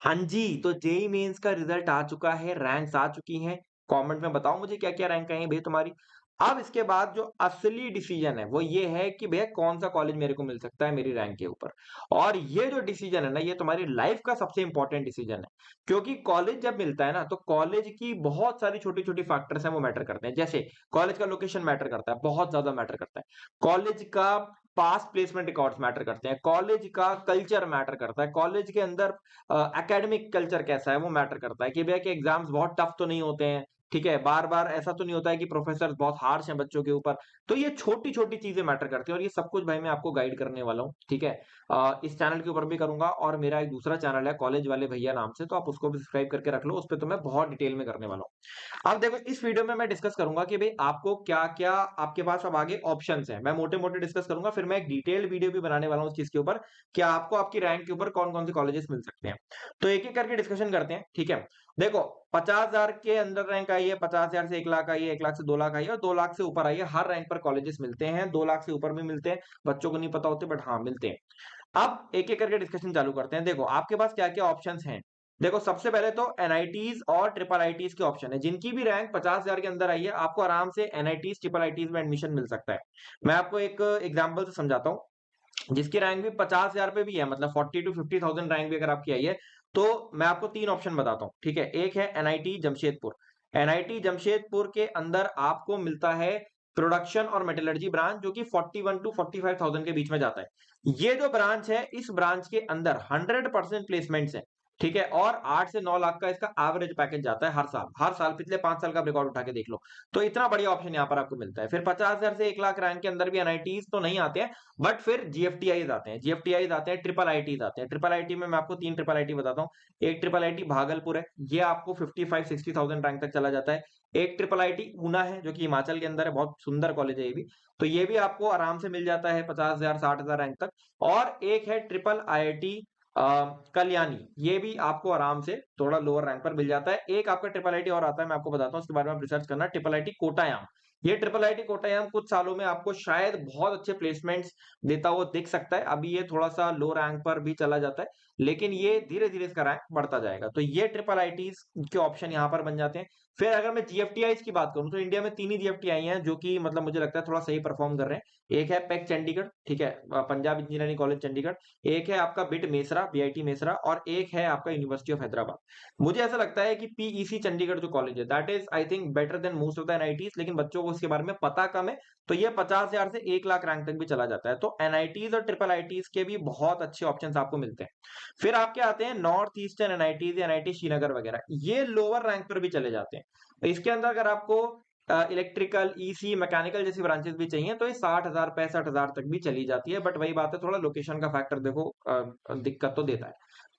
हाँ जी, तो JEE mains का रिजल्ट आ चुका है, रैंक्स आ चुकी हैं। कमेंट में बताओ मुझे क्या-क्या रैंक आई है भैया तुम्हारी। अब इसके बाद जो असली डिसीजन है, वो ये है कि भैया कौन-सा कॉलेज मेरे को मिल सकता है मेरी रैंक के ऊपर। और ये जो डिसीजन है ना, ये तुम्हारी लाइफ का सबसे इम्पोर्टेंट डिसीजन है। क्योंकि कॉलेज जब मिलता है ना, तो कॉलेज की बहुत सारी छोटी-छोटी फैक्टर्स हैं, वो मैटर करते हैं। जैसे कॉलेज का लोकेशन मैटर करता है, बहुत ज़्यादा मैटर करता है। कॉलेज का पास्ट प्लेसमेंट रिकॉर्ड्स मैटर करते हैं, कॉलेज का कल्चर मैटर करता है, कॉलेज के अंदर एकेडमिक कल्चर कैसा है वो मैटर करता है कि भैया कि एग्जाम्स बहुत टफ तो नहीं होते हैं, ठीक है? बार-बार ऐसा तो नहीं होता है कि प्रोफेसर्स बहुत हार्श हैं बच्चों के ऊपर। तो ये छोटी-छोटी चीज़ें मैटर करती हैं और ये सब कुछ भाई मैं आपको गाइड करने वाला हूँ, ठीक है? इस चैनल के ऊपर भी करूँगा और मेरा एक दूसरा चैनल है कॉलेज वाले भैया नाम से, तो आप उसको भी सब्सक्राइब करके रख लो, उसपे तो मैं बहुत डिटेल में करने वाला हूँ। अब देखो इस वीडियो में मैं डिस्कस करूँगा कि भई आपको क्या-क्या आपके पास अब आगे ऑप्शंस हैं। मैं मोटे-मोटे डिस्कस करूँगा, फिर मैं एक डिटेल्ड वीडियो भी बनाने वाला हूँ उस चीज़ के ऊपर कि आपको आपकी रैंक के ऊपर कौन-कौन से कॉलेजेस मिल सकते हैं। तो एक-एक करके डिस्कशन करते हैं, ठीक है? देखो 50,000 के अंदर रैंक आई है, 50,000 से 1 लाख आई है, 1 लाख से 2 लाख आई है और 2 लाख से ऊपर आई है। हर रैंक पर कॉलेजेस मिलते हैं, 2 लाख से ऊपर भी मिलते हैं। बच्चों को नहीं पता होते बट हाँ, मिलते हैं। अब एक-एक करके डिस्कशन चालू करते हैं। देखो आपके पास क्या-क्या ऑप्शंस हैं। देखो सबसे पहले तो एनआईटीज़ और ट्रिपल आईटीज़ के ऑप्शन है। जिनकी भी रैंक 50,000 के अंदर आई है, आपको आराम से एनआईटीज़, ट्रिपल आईटीज़ में एडमिशन मिल सकता है। मैं आपको एक एग्जांपल से समझाता हूँ। जिसकी रैंक भी 50,000 पे भी है मतलब 40 टू 50,000 रैंक भी अगर आपकी आई है, तो मैं आपको 3 ऑप्शन बताता हूँ, ठीक है? एक है एनआईटी जमशेदपुर। एनआईटी जमशेदपुर के अंदर आपको मिलता है प्रोडक्शन और मेटलर्जी ब्रांच जो कि 41 टू 45,000 के बीच में जाता है। ये जो ब्रांच है, इस ब्रांच के अंदर 100% प्लेसमेंट्स हैं, ठीक है? और 8 से 9 लाख का इसका एवरेज पैकेज जाता है हर साल। हर साल पिछले 5 साल का रिकॉर्ड उठा के देख लो। तो इतना बढ़िया ऑप्शन यहाँ पर आपको मिलता है। फिर 50,000 से 1 लाख रैंक के अंदर भी एनआईटीज़ तो नहीं आते हैं, बट फिर जीएफटीआईज़ आते हैं, जीएफटीआईज़ आते हैं, ट्रिपल आईटीज़ आते हैं। ट्रिपल आईटी में मैं आपको 3 ट्रिपल आईटी बताता हूँ। एक ट्रिपल आईटी भागलपुर है, ये आपको 55-60,000 रैंक तक चला जाता है। एक ट्रिपल आईटी ऊना है, जो कि हिमाचल के अंदर है, बहुत सुंदर कॉलेज है ये भी। तो ये भी आपको आराम से मिल जाता है 50,000 60,000 रैंक तक। और एक है ट्रिपल आईआईटी अ, कल्याणी, ये भी आपको आराम से थोड़ा लोअर रैंक पर मिल जाता है। एक आपका ट्रिपल आईटी और आता है, मैं आपको बताता हूँ, उसके बारे में आप रिसर्च करना, ट्रिपल आईटी कोटायाम। ये ट्रिपल आईटी कोट्टायम कुछ सालों में आपको शायद बहुत अच्छे प्लेसमेंट्स देता हुआ दिख सकता है। अभी ये थोड़ा-सा लो रैंक पर भी चला जाता है, लेकिन ये धीरे-धीरे इसका रैंक बढ़ता जाएगा। तो ये ट्रिपल आईटीज़ के ऑप्शन यहाँ पर बन जाते हैं। फिर अगर मैं जीएफटीआईज़ की बात करूँ, तो इंडिया में 3 ही जीएफटीआई हैं, जो कि मतलब मुझे लगता है थोड़ा सही परफ़ॉर्म कर रहे हैं। एक है पैक चंडीगढ़, ठीक है? Punjab engineering college Chandigarh. एक है आपका बिट मेसरा, बीआईटी मेसरा और एक है आपका यूनिवर्सिटी ऑफ हैदराबाद। मुझे ऐसा लगता है कि पीईसी चंडीगढ़ जो कॉलेज है, that is I think better than most of the NITs, लेकिन बच्चों को इसके बारे में पता कम है, तो ये 50,000 से 1 लाख रैंक तक भी चला जाता है। तो एनआईटीज़ और ट्रिपल आईटीज़ के भी बहुत अच्छे ऑप्शंस आपको मिलते हैं। फिर आपके आते हैं नॉर्थ ईस्टर्न एनआईटीज़ या एनआईटी श्रीनगर वगैरह, ये लोअर रैंक पर भी चले जाते हैं। तो इसके अंदर अगर आपको इलेक्ट्रिकल, ईसी, मैकेनिकल जैसी ब्रांचेस भी चाहिए, तो ये 60,000 65,000 तक भी चली जाती है, बट वही बात है, थोड़ा लोकेशन का फैक्टर देखो दिक्कत तो देता है।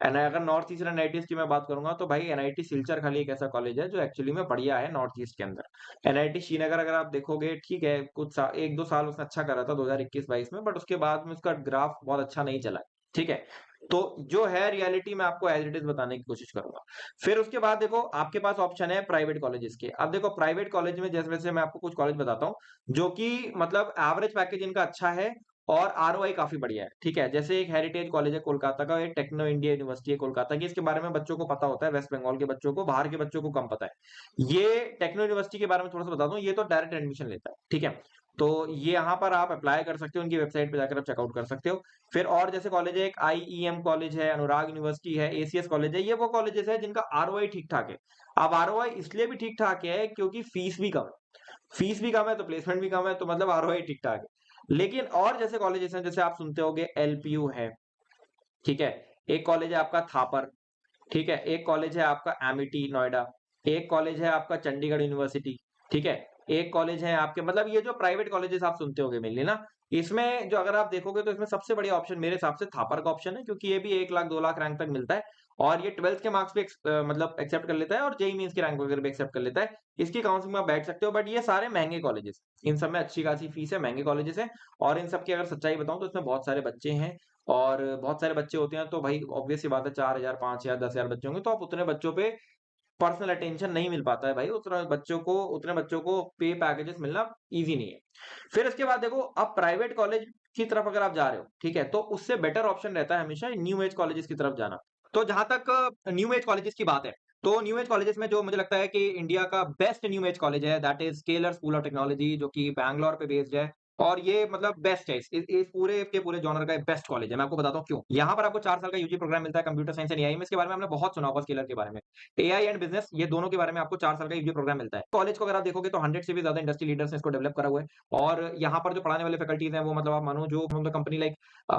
अगर नॉर्थ ईस्ट एनआईटीज़ की मैं बात करूँगा तो भाई एनआईटी सिलचर खाली एक ऐसा कॉलेज है जो एक्चुअली में बढ़िया है नॉर्थ ईस्ट के अंदर। एनआईटी श्रीनगर अगर आप देखोगे ठीक है, कुछ 1-2 साल उसने अच्छा करा था 2021-22 में, बट उसके बाद में उसका ग्राफ बहुत अच्छा नहीं चला है। ठीक है? तो जो है रियलिटी मैं आपको एज़ इट इज़ बताने की कोशिश करूँगा। फिर उसके बाद देखो आपके पास ऑप्शन है प्राइवेट कॉलेजेस के। अब देखो प्राइवेट कॉलेज में जैसे मैं आपको कुछ कॉलेज बताता हूँ, जो कि मतलब एवरेज पैकेज इनका अच्छा है और आरओआई काफ़ी बढ़िया है, ठीक है? जैसे एक हेरिटेज कॉलेज है कोलकाता का, एक टेक्नो इंडिया यूनिवर्सिटी है कोलकाता की, इसके बारे में बच्चों को पता होता है, वेस्ट बंगाल के बच्चों को, बाहर के बच्चों को कम पता है। ये टेक्नो यूनिवर्सिटी के बारे में थोड़ा-सा बता दूँ, ये तो डायरेक्ट एडमिशन लेता है, ठीक है? तो ये यहाँ पर आप अप्लाई कर सकते हो, उनकी वेबसाइट पे जाकर आप चेकआउट कर सकते हो। फिर और जैसे कॉलेज है, एक आईईएम कॉलेज है, अनुराग यूनिवर्सिटी है, एसीएस कॉलेज है, ये वो कॉलेजेस हैं जिनका आरओआई ठीक-ठाक है। अब आरओआई इसलिए भी ठीक-ठाक है क्योंकि फीस भी कम है। फीस भी कम है तो प्लेसमेंट भी कम है, तो मतलब आरओआई ठीक-ठाक है। लेकिन और जैसे कॉलेजेस हैं, जैसे आप सुनते होंगे एलपीयू है, ठीक है? एक कॉलेज है आपका थापर, ठीक है? एक कॉलेज है आपका एमिटी नोएडा, एक कॉलेज है आपका चंडीगढ़ यूनिवर्सिटी, ठीक है? एक कॉलेज है आपके मतलब ये जो प्राइवेट कॉलेजेस आप सुनते होंगे मेनली ना, इसमें जो अगर आप देखोगे तो इसमें सबसे बढ़िया ऑप्शन मेरे हिसाब से थापर का ऑप्शन है क्योंकि ये भी 1 लाख 2 लाख रैंक तक मिलता है और ये 12th के मार्क्स भी मतलब एक्सेप्ट कर लेता है और जेईई मेंस की रैंक वगैरह भी एक्सेप्ट कर लेता है। इसकी काउंसलिंग में आप बैठ सकते हो बट ये सारे महँगे कॉलेजेस इन सब में अच्छी खासी फीस है, महँगे कॉलेजेस हैं और इन सब की अगर सच्चाई बताऊँ तो इसमें बहुत सारे बच्चे हैं और बहुत सारे बच्चे होते हैं तो भाई ऑब्वियस सी बात है 4,000 5,000 10,000 बच्चे होंगे तो आप उतने बच्चों पे पर्सनल अटेंशन नहीं मिल पाता है भाई, उतने बच्चों को पे पैकेजेस मिलना ईज़ी नहीं है। फिर इसके बाद देखो अब प्राइवेट कॉलेज की तरफ अगर आप जा रहे हो, ठीक है? तो उससे बेटर ऑप्शन रहता है हमेशा न्यू एज कॉलेजेस की तरफ जाना। तो जहाँ तक न्यू एज कॉलेजेस की बात है, तो न्यू एज कॉलेजेस में जो मुझे लगता है कि इंडिया का बेस्ट न्यू एज कॉलेज है, that is scalar School of technology, जो कि बैंगलोर पे बेस्ड है और ये मतलब बेस्ट है। इस पूरे के पूरे जॉनर का एक बेस्ट कॉलेज है। मैं आपको बताता हूँ क्यों। यहाँ पर आपको 4 साल का यूजी प्रोग्राम मिलता है कंप्यूटर साइंस एंड एआई में। इसके बारे में आपने बहुत सुना होगा स्केलर के बारे में। एआई एंड बिज़नेस, ये दोनों के बारे में आपको 4 साल का यूजी प्रोग्राम मिलता है। कॉलेज को अगर आप देखोगे तो 100 से भी ज़्यादा इंडस्ट्री लीडर्स ने इसको डेवलप करा हुआ है और यहाँ पर जो पढ़ाने वाले फैकल्टीज़ हैं, वो मतलब आप मानो जो मतलब company like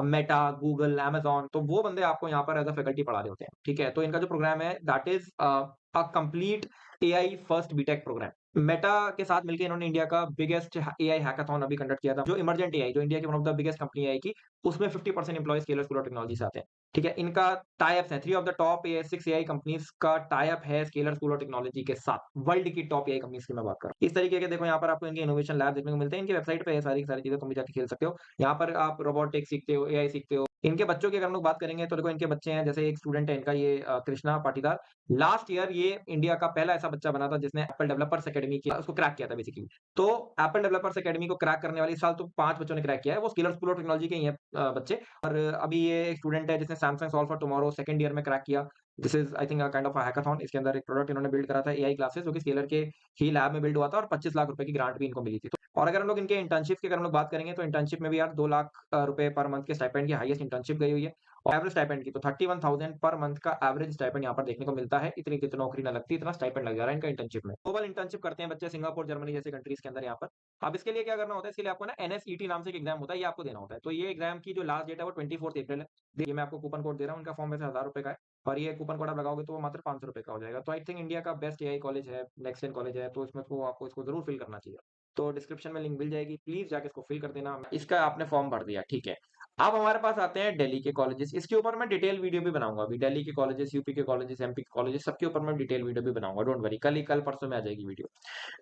Meta, Google, Amazon, तो वो बंदे आपको यहाँ पर एज़ अ फैकल्टी पढ़ा रहे होते हैं, ठीक है? तो इनका जो प्रोग्राम है that is a complete AI first BTech program. Meta के साथ मिलके इन्होंने इंडिया का बिगेस्ट एआई हैकाथॉन अभी कंडक्ट किया था। जो इमर्जेंट एआई, जो इंडिया की one of the biggest company AI की, उसमें 50% employees Scaler School of Technology से आते हैं, ठीक है? इनका टाई-अप्स हैं, 3 of the top AI 6 AI companies का टाई-अप है स्केलर स्कूल ऑफ टेक्नोलॉजी के साथ। वर्ल्ड की टॉप एआई कंपनीज़ की मैं बात कर रहा हूँ। इस तरीके के देखो यहाँ पर आपको इनके इनोवेशन लैब देखने को मिलते हैं। इनकी वेबसाइट पे ये सारी की सारी चीज़ें, तुम भी जाके खेल सकते हो। यहाँ पर आप रोबोटिक्स सीखते हो, एआई सीखते हो। इनके बच्चों की अगर हम लोग बात करेंगे तो देखो इनके बच्चे हैं, जैसे एक स्टूडेंट है इनका ये कृष्णा पाटीदार। लास्ट ईयर ये इंडिया का पहला ऐसा बच्चा बना था जिसने एप्पल डेवलपर्स अकेडमी की उसको क्रैक किया था बेसिकली। तो एप्पल डेवलपर्स अकेडमी को क्रैक करने वाले इस साल तो 5 बच्चों ने क्रैक किया है। वो स्किलर स्कूल ऑफ टेक्नोलॉजी के ही हैं बच्चे। और अभी ये एक स्टूडेंट है जिसने Samsung solve for tomorrow second year में क्रैक किया। This is I think a kind of a hackathon. इसके अंदर एक प्रोडक्ट इन्होंने बिल्ड करा था एआई क्लासेस, जो कि स्केलर के ही लैब में बिल्ड हुआ था और 25 लाख रुपए की ग्रांट भी इनको मिली थी। और अगर हम लोग इनके इंटर्नशिप की अगर हम लोग बात करेंगे तो इंटर्नशिप में भी यार 2 लाख रुपए पर मंथ के स्टाइपेंड की हाईएस्ट इंटर्नशिप गई हुई है। और एवरेज स्टाइपेंड की तो 31,000 पर मंथ का एवरेज स्टाइपेंड यहाँ पर देखने को मिलता है। इतनी की तो नौकरी ना लगती, इतना स्टाइपेंड लग जा रहा है इनका इंटर्नशिप में। ग्लोबल इंटर्नशिप करते हैं बच्चे सिंगापुर, जर्मनी जैसे कंट्रीज के अंदर यहाँ पर। अब इसके लिए क्या करना होता है, इसके लिए आपको ना एनएसईटी नाम से एक एग्जाम होता है, ये आपको देना होता है। तो ये एग्जाम की जो लास्ट डेट है वो 24 अप्रैल है। ये मैं आपको कूपन कोड दे रहा हूँ, उनका फॉर्म वैसे 1000 रुपए का है और ये कूपन कोड आप लगाओगे तो वो मात्र 500 रुपए का हो जाएगा। तो आई थिंक इंडिया का बेस्ट एआई कॉलेज है, नेक्स्ट जेन कॉलेज है, तो इसमें तो आपको इसको जरूर फिल करना चाहिए। तो डिस्क्रिप्शन में लिंक मिल जाएगी, प्लीज जाके इसको फिल कर देना। इसका आपने फॉर्म भर दिया, ठीक है। अब हमारे पास आते हैं दिल्ली के कॉलेजेस। इसके ऊपर मैं डिटेल वीडियो भी बनाऊंगा अभी। दिल्ली के कॉलेजेस, यूपी के कॉलेजेस, एमपी के कॉलेजेस, सबके ऊपर मैं डिटेल वीडियो भी बनाऊंगा, डोंट वरी। कल ही, कल परसों में आ जाएगी वीडियो।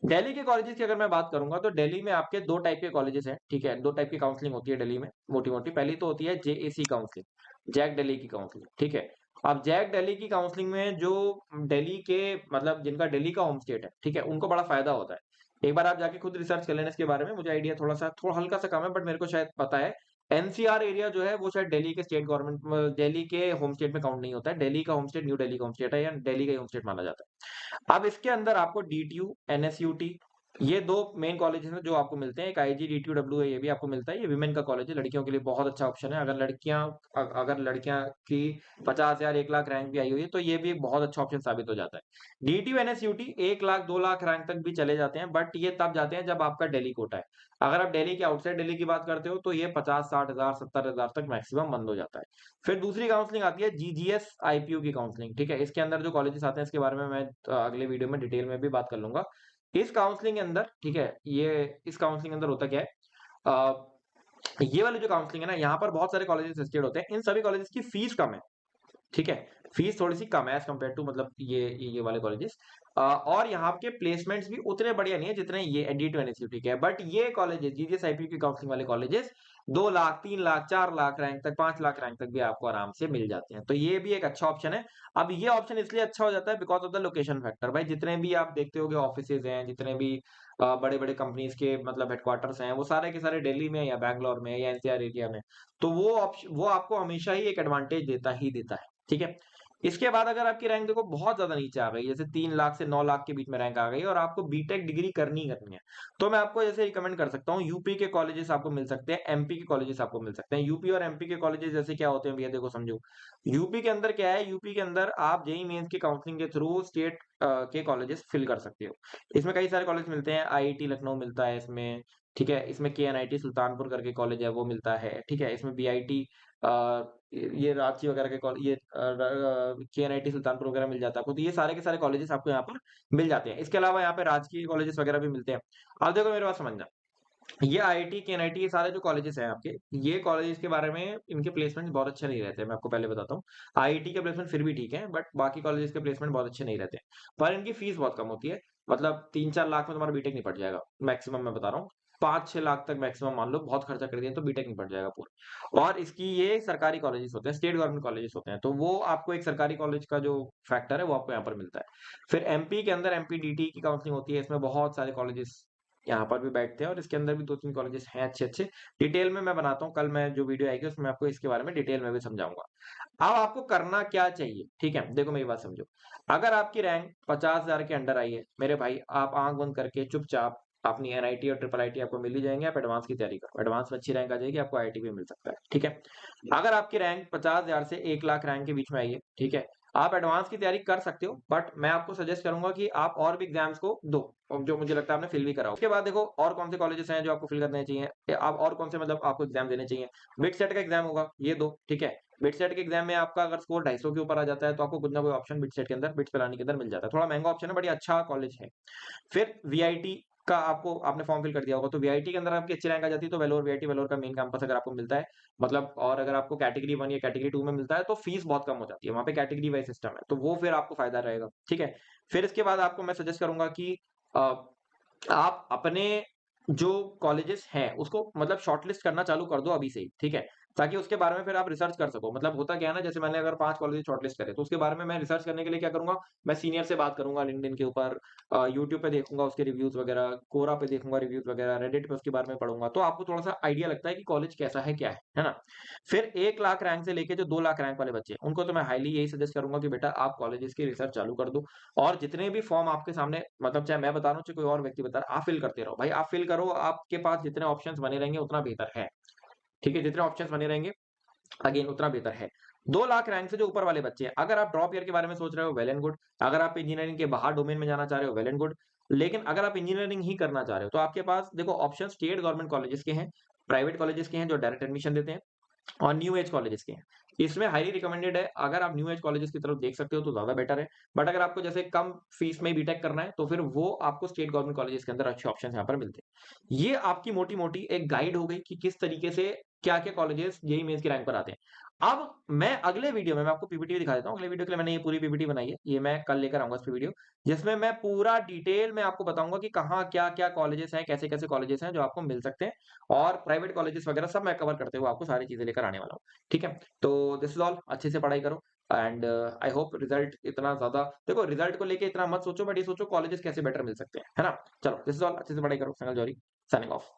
दिल्ली के कॉलेजेस की अगर मैं बात करूंगा तो दिल्ली में आपके दो टाइप के कॉलेजेस हैं, ठीक है। दो टाइप की काउंसलिंग होती है दिल्ली में, मोटी मोटी। पहली तो होती है जेएसी काउंसलिंग, जैक दिल्ली की काउंसलिंग, ठीक है। अब जैक दिल्ली की काउंसलिंग में जो दिल्ली के मतलब जिनका दिल्ली का होम स्टेट है, ठीक है, उनको बड़ा फायदा होता है। एक बार आप जाके खुद रिसर्च कर लेना इसके बारे में, मुझे आइडिया थोड़ा हल्का सा कम है बट मेरे को शायद पता है। एनसीआर एरिया जो है वो शायद दिल्ली के स्टेट गवर्नमेंट, दिल्ली के होम स्टेट में काउंट नहीं होता है। दिल्ली का होम स्टेट न्यू दिल्ली का होम स्टेट है या दिल्ली का ही होम स्टेट माना जाता है। अब इसके अंदर आपको डीटीयू, एनएसयूटी, ये दो मेन कॉलेजेस हैं जो आपको मिलते हैं। एक आईजी डीटीयू डब्ल्यू है, ये भी आपको मिलता है। ये विमेन का कॉलेज है, लड़कियों के लिए बहुत अच्छा ऑप्शन है। अगर लड़कियां की 50,000 1 लाख रैंक भी आई हुई है तो ये भी एक बहुत अच्छा ऑप्शन साबित हो जाता है। DTU NSUT 1 lakh 2 lakh rank तक भी चले जाते हैं, बट ये तब जाते हैं जब आपका दिल्ली कोटा है। अगर आप दिल्ली के आउटसाइड दिल्ली की बात करते हो तो ये 50-60,000 70,000 तक मैक्सिमम बंद हो जाता है। फिर दूसरी काउंसलिंग आती है जीजीएस आईपीयू की काउंसलिंग, ठीक है। इसके अंदर जो कॉलेजेस आते हैं इसके बारे में मैं अगले वीडियो में डिटेल में भी बात कर लूंगा। इस काउंसलिंग के अंदर, ठीक है, ये इस काउंसलिंग के अंदर होता क्या है, ये वाली जो काउंसलिंग है ना, यहाँ पर बहुत सारे कॉलेजेस लिस्टेड होते हैं। इन सभी कॉलेजेस की फीस कम है, ठीक है। फीस थोड़ी सी कम है एज कम्पेयर टू मतलब ये वाले कॉलेजेस। और यहाँ के प्लेसमेंट्स भी उतने बढ़िया नहीं है जितने ये एडी टू एनएसयूटी के है। बट ये कॉलेजेस, जीजीएस आईपीयू की काउंसलिंग वाले कॉलेजेस 2 लाख 3 लाख 4 लाख रैंक तक, 5 लाख रैंक तक भी आपको आराम से मिल जाते हैं। तो ये भी एक अच्छा ऑप्शन है। अब ये ऑप्शन इसलिए अच्छा हो जाता है because of the location factor. भाई जितने भी आप देखते होगे ऑफिस हैं, जितने भी बड़े बड़े कंपनीज के मतलब हेडक्वार्टर्स हैं, वो सारे के सारे दिल्ली में या बैंगलोर में या एनसीआर एरिया में। तो वो आपको हमेशा ही एक एडवांटेज देता ही देता है, ठीक है। इसके बाद अगर आपकी रैंक देखो बहुत ज्यादा नीचे आ गई, जैसे 3 लाख से 9 लाख के बीच में रैंक आ गई और आपको बीटेक डिग्री करनी है, तो मैं आपको जैसे रिकमेंड कर सकता हूँ, यूपी के कॉलेजेस आपको मिल सकते हैं, एमपी के कॉलेजेस आपको मिल सकते हैं। यूपी और एमपी के कॉलेजेस जैसे क्या होते हैं भैया, देखो समझो। यूपी के अंदर क्या है, यूपी के अंदर आप जेई मेंस की काउंसलिंग के थ्रू स्टेट के कॉलेजेस फिल कर सकते हो। इसमें कई सारे कॉलेज मिलते हैं, आईआईटी लखनऊ मिलता है इसमें, ठीक है। इसमें केएनआईटी सुल्तानपुर करके कॉलेज है वो मिलता है, ठीक है। इसमें बीआईटी, ये रांची वगैरह के कॉलेज, ये केएनआईटी सुल्तानपुर वगैरह मिल जाता है आपको। तो ये सारे के सारे कॉलेजेस आपको यहाँ पर मिल जाते हैं। इसके अलावा यहाँ पे राजकीय कॉलेजेस वगैरह भी मिलते हैं। अब देखो मेरे बात समझना, ये आईआईटी केएनआईटी ये सारे जो कॉलेजेस हैं आपके, ये कॉलेजेस के बारे में इनके प्लेसमेंट बहुत अच्छे नहीं रहते, मैं आपको पहले बताता हूँ। आईआईटी के प्लेसमेंट फिर भी ठीक है बट बाकी कॉलेजेस के प्लेसमेंट बहुत अच्छे नहीं रहते, पर इनकी फीस बहुत कम होती है। मतलब 3-4 लाख में तुम्हारा बीटेक निपट जाएगा मैक्सिमम, मैं बता रहा हूँ। 5-6 लाख तक मैक्सिमम मान लो, बहुत खर्चा कर दिया तो बीटेक निपट जाएगा पूरा। और इसकी ये सरकारी कॉलेजेस होते हैं, स्टेट गवर्नमेंट कॉलेजेस होते हैं, तो वो आपको एक सरकारी कॉलेज का जो फैक्टर है वो आपको यहाँ पर मिलता है। फिर एमपी के अंदर एमपीडीटी की काउंसलिंग होती है, इसमें बहुत सारे कॉलेजेस यहाँ पर भी बैठते हैं और इसके अंदर भी 2-3 कॉलेजेस हैं अच्छे-अच्छे। डिटेल में मैं बनाता हूँ, कल मैं जो वीडियो आएगी उसमें आपको इसके बारे में डिटेल में भी समझाऊँगा। अब आपको करना क्या चाहिए, ठीक है? देखो मेरी बात समझो। अगर आपकी रैंक 50,000 के अंडर आई है, मेरे भाई आप आँख बंद करके चुपचाप अपनी एनआईटी और ट्रिपल आईटी आपको मिल ही जाएँगे, आप एडवांस की तैयारी करो। एडवांस में अच्छी रैंक आ जाएगी, आपको आईआईटी भी मिल सकता है, ठीक है? अगर आपकी रैंक 50,000 से 1 लाख रैंक के बीच में आई है, ठीक है? आप एडवांस की तैयारी कर सकते हो, बट मैं आपको सजेस्ट करूँगा कि आप और भी एग्ज़ाम्स को दो, और जो मुझे लगता है आपने फ़िल भी करा हो। उसके बाद देखो और कौन से कॉलेजेस हैं जो आपको फ़िल करने चाहिए, या आप और कौन से मतलब आपको एग्ज़ाम देने चाहिए। बिट सेट का एग्ज़ाम होगा, ये दो, ठीक है? बिट सेट के एग्ज़ाम में आपका अगर स्कोर 250 के ऊपर आ जाता है, तो आपको कुछ ना कोई ऑप्शन बिट सेट के अंदर, बिट्स पिलानी के अंदर मिल जाता है। थोड़ा महँगा ऑप्शन है, बट ये अच्छा कॉलेज है। फिर वीआईटी का आपको आपने फॉर्म फिल कर दिया होगा, तो वीआईटी के अंदर आपकी अच्छी रैंक आ जाती है, तो वेलोर वीआईटी वेलोर का मेन कैंपस अगर आपको मिलता है, मतलब और अगर आपको कैटेगरी 1 या कैटेगरी 2 में मिलता है, तो फीस बहुत कम हो जाती है। वहाँ पे कैटेगरी वाइज़ सिस्टम है, तो वो फिर आपको फ़ायदा रहेगा, ठीक है? फिर इसके बाद आपको मैं सजेस्ट करूँगा कि अ आप अपने जो कॉलेजेस हैं, उसको मतलब शॉर्टलिस्ट करना चालू कर दो अभी से ही, ठीक है? ताकि उसके बारे में फिर आप रिसर्च कर सको। मतलब होता क्या है ना, जैसे मैंने अगर 5 कॉलेजेस शॉर्टलिस्ट करे, तो उसके बारे में मैं रिसर्च करने के लिए क्या करूँगा, मैं सीनियर से बात करूँगा लिंक्डइन के ऊपर, यूट्यूब पे देखूँगा उसके रिव्यूज़ वगैरह, कोरा पे देखूँगा रिव्यूज़ वगैरह, रेडिट पे उसके बारे में पढ़ूँगा। तो आपको थोड़ा-सा आइडिया लगता है कि कॉलेज कैसा है, क्या है ना? फिर 1 लाख रैंक से लेके जो 2 लाख रैंक वाले बच्चे हैं, उनको तो मैं हाइली यही सजेस्ट करूँगा कि बेटा आप कॉलेजेस की रिसर्च चालू कर दो। और जितने भी फॉर्म आपके सामने, मतलब चाहे मैं बता रहा हूँ, चाहे कोई और व्यक्ति बता रहा है, आप फिल करते रहो। भाई आप फिल करो, आपके पास जितने ऑप्शंस बने रहेंगे उतना बेहतर है। ठीक है? जितने ऑप्शंस बने रहेंगे अगेन उतना बेहतर है। 2 लाख रैंक से जो ऊपर वाले बच्चे हैं, अगर आप ड्रॉप ईयर के बारे में सोच रहे हो, वेल एंड गुड। अगर आप इंजीनियरिंग के बाहर डोमेन में जाना चाह रहे हो, वेल एंड गुड। लेकिन अगर आप इंजीनियरिंग ही करना चाह रहे हो, तो आपके पास देखो ऑप्शन स्टेट गवर्नमेंट कॉलेजेस के हैं, प्राइवेट कॉलेजेस के हैं जो डायरेक्ट एडमिशन देते हैं, और न्यू एज कॉलेजेस के हैं। इसमें हाइली रिकमेंडेड है, अगर आप न्यू एज कॉलेजेस की तरफ देख सकते हो तो ज़्यादा बेटर है। बट अगर आपको जैसे कम फीस में बीटेक करना है, तो फिर वो आपको स्टेट गवर्नमेंट कॉलेजेस के अंदर अच्छे ऑप्शंस यहाँ पर मिलते हैं। ये आपकी मोटी-मोटी एक गाइड हो गई कि किस तरीके से क्या-क्या कॉलेजेस जेईई मेंस की रैंक पर आते हैं। अब मैं अगले वीडियो में मैं आपको पीपीटी भी दिखा देता हूँ। अगले वीडियो के लिए मैंने ये पूरी पीपीटी बनाई है। ये मैं कल लेकर आऊँगा इस पे वीडियो, जिसमें मैं पूरा डिटेल में आपको बताऊँगा कि कहाँ क्या-क्या कॉलेजेस हैं, कैसे-कैसे कॉलेजेस हैं जो आपको मिल सकते हैं, और प्राइवेट कॉलेजेस वगैरह सब मैं कवर करते हुए आपको सारी चीज़ें लेकर आने वाला हूँ। ठीक है? तो दिस इज़ ऑल, अच्छे से पढ़ाई करो, एंड आई होप रिजल्ट इतना ज़्यादा, देखो रिजल्ट को लेके इतना मत सोचो, बट ये सोचो कॉलेजेस कैसे बेटर मिल सकते हैं, है ना? चलो दिस इज़ ऑल, अच्छे से पढ़ाई करो। संगल जौहरी साइनिंग ऑफ।